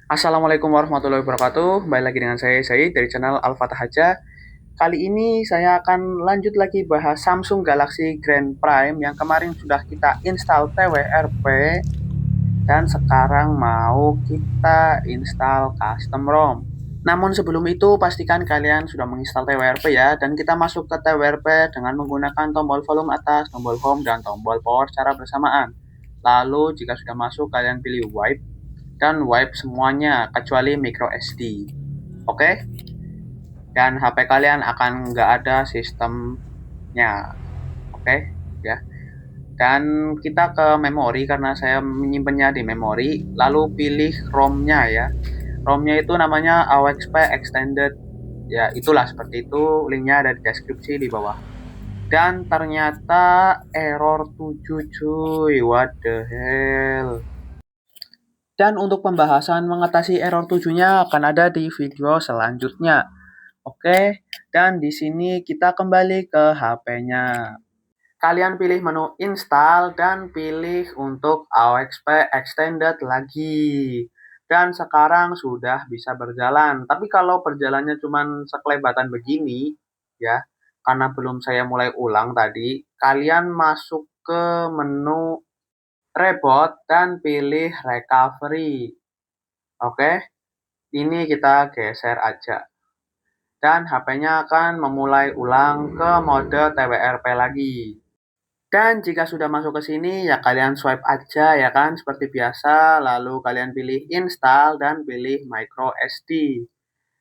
Assalamualaikum warahmatullahi wabarakatuh. Kembali lagi dengan saya Zaid dari channel Al-Fatah Haja. Kali ini saya akan lanjut lagi bahas Samsung Galaxy Grand Prime yang kemarin sudah kita install TWRP dan sekarang mau kita install custom ROM. Namun sebelum itu pastikan kalian sudah menginstal TWRP ya, dan kita masuk ke TWRP dengan menggunakan tombol volume atas, tombol home, dan tombol power secara bersamaan. Lalu jika sudah masuk kalian pilih wipe dan wipe semuanya kecuali micro SD. Oke? Dan HP kalian akan nggak ada sistemnya. Oke? Ya. Dan kita ke memori karena saya menyimpannya di memori. Lalu pilih ROM-nya ya. ROM-nya itu namanya AUXP Extended. Ya, itulah seperti itu. Linknya ada di deskripsi di bawah. Dan ternyata error 7 cuy. What the hell? Dan untuk pembahasan mengatasi error 7-nya akan ada di video selanjutnya. Oke, dan di sini kita kembali ke HP-nya. Kalian pilih menu install dan pilih untuk AUXP Extended lagi. Dan sekarang sudah bisa berjalan. Tapi kalau berjalannya cuma sekelebatan begini, ya, karena belum saya mulai ulang tadi, kalian masuk ke menu reboot dan pilih recovery. Oke, ini kita geser aja. Dan HP-nya akan memulai ulang ke mode TWRP lagi. Dan jika sudah masuk ke sini, ya kalian swipe aja ya kan, seperti biasa. Lalu kalian pilih install dan pilih micro SD.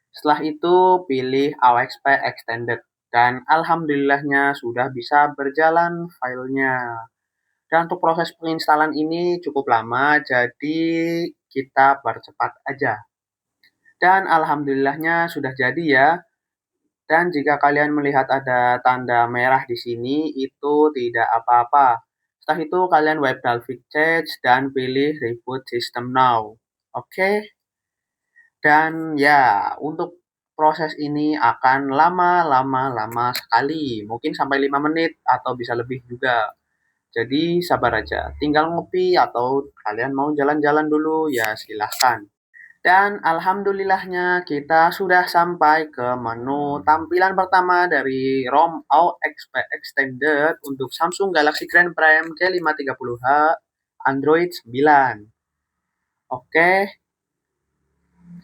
Setelah itu pilih AUXP Extended. Dan alhamdulillahnya sudah bisa berjalan filenya. Dan untuk proses penginstalan ini cukup lama, jadi kita percepat aja. Dan alhamdulillahnya sudah jadi ya. Dan jika kalian melihat ada tanda merah di sini, itu tidak apa-apa. Setelah itu kalian wipe Dalvik Change dan pilih Reboot System Now. Oke? Dan ya, untuk proses ini akan lama sekali. Mungkin sampai 5 menit atau bisa lebih juga. Jadi sabar aja. Tinggal ngopi atau kalian mau jalan-jalan dulu, ya silahkan. Dan alhamdulillahnya kita sudah sampai ke menu tampilan pertama dari ROM AUXP Extended untuk Samsung Galaxy Grand Prime G530H Android 9. Oke,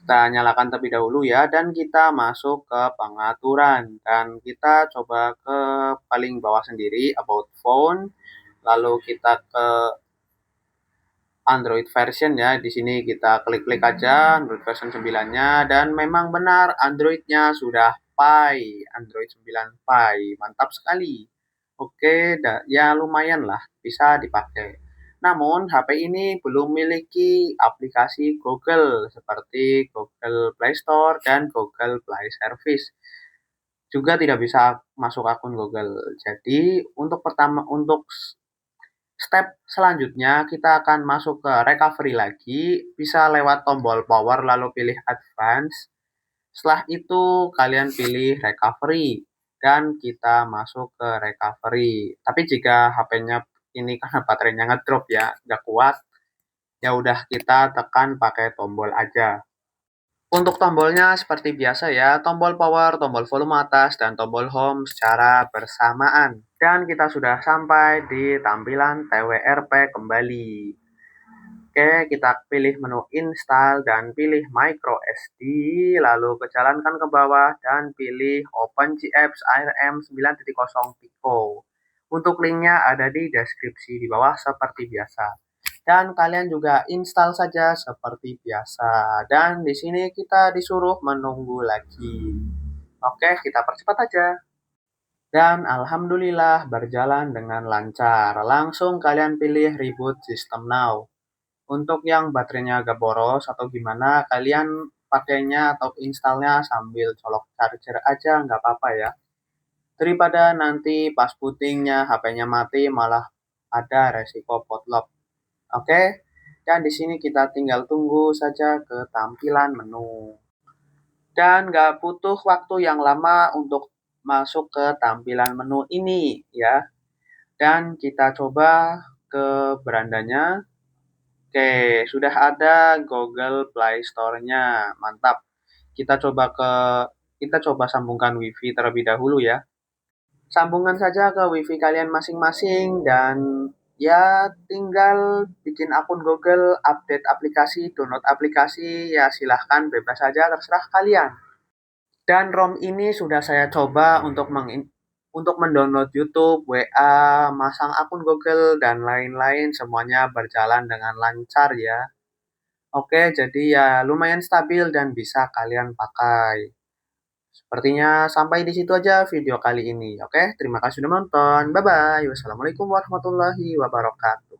kita nyalakan terlebih dahulu ya dan kita masuk ke pengaturan dan kita coba ke paling bawah sendiri about phone, lalu kita ke Android version ya. Di sini kita klik-klik aja Android version 9-nya dan memang benar Android-nya sudah Pie, Android 9 Pie. Mantap sekali. Oke, ya lumayan lah bisa dipakai. Namun HP ini belum memiliki aplikasi Google seperti Google Play Store dan Google Play Service. Juga tidak bisa masuk akun Google. Jadi untuk step selanjutnya kita akan masuk ke recovery lagi, bisa lewat tombol power lalu pilih advance. Setelah itu kalian pilih recovery dan kita masuk ke recovery. Tapi jika HP-nya ini karena baterainya ngedrop ya, nggak kuat, ya udah kita tekan pakai tombol aja. Untuk tombolnya seperti biasa ya, tombol power, tombol volume atas, dan tombol home secara bersamaan. Dan kita sudah sampai di tampilan TWRP kembali. Oke, kita pilih menu install dan pilih micro SD, lalu kejalankan ke bawah dan pilih OpenGApps ARM 9.0 Pico. Untuk linknya ada di deskripsi di bawah seperti biasa. Dan kalian juga install saja seperti biasa. Dan di sini kita disuruh menunggu lagi. Oke, kita percepat aja. Dan alhamdulillah berjalan dengan lancar. Langsung kalian pilih Reboot System Now. Untuk yang baterainya agak boros atau gimana, kalian pakainya atau installnya sambil colok charger aja, nggak apa-apa ya. Daripada nanti pas putingnya HP-nya mati, malah ada resiko potlop. Oke, dan di sini kita tinggal tunggu saja ke tampilan menu. Dan nggak butuh waktu yang lama untuk masuk ke tampilan menu ini ya. Dan kita coba ke berandanya. Oke, sudah ada Google Play Store-nya. Mantap. Kita coba kita coba sambungkan WiFi terlebih dahulu ya. Sambungkan saja ke WiFi kalian masing-masing dan ya tinggal bikin akun Google, update aplikasi, download aplikasi, ya silahkan bebas saja terserah kalian. Dan ROM ini sudah saya coba untuk mendownload YouTube, WA, masang akun Google dan lain-lain semuanya berjalan dengan lancar ya. Oke, jadi ya lumayan stabil dan bisa kalian pakai. Sepertinya sampai di situ aja video kali ini. Oke, terima kasih sudah nonton. Bye bye. Wassalamualaikum warahmatullahi wabarakatuh.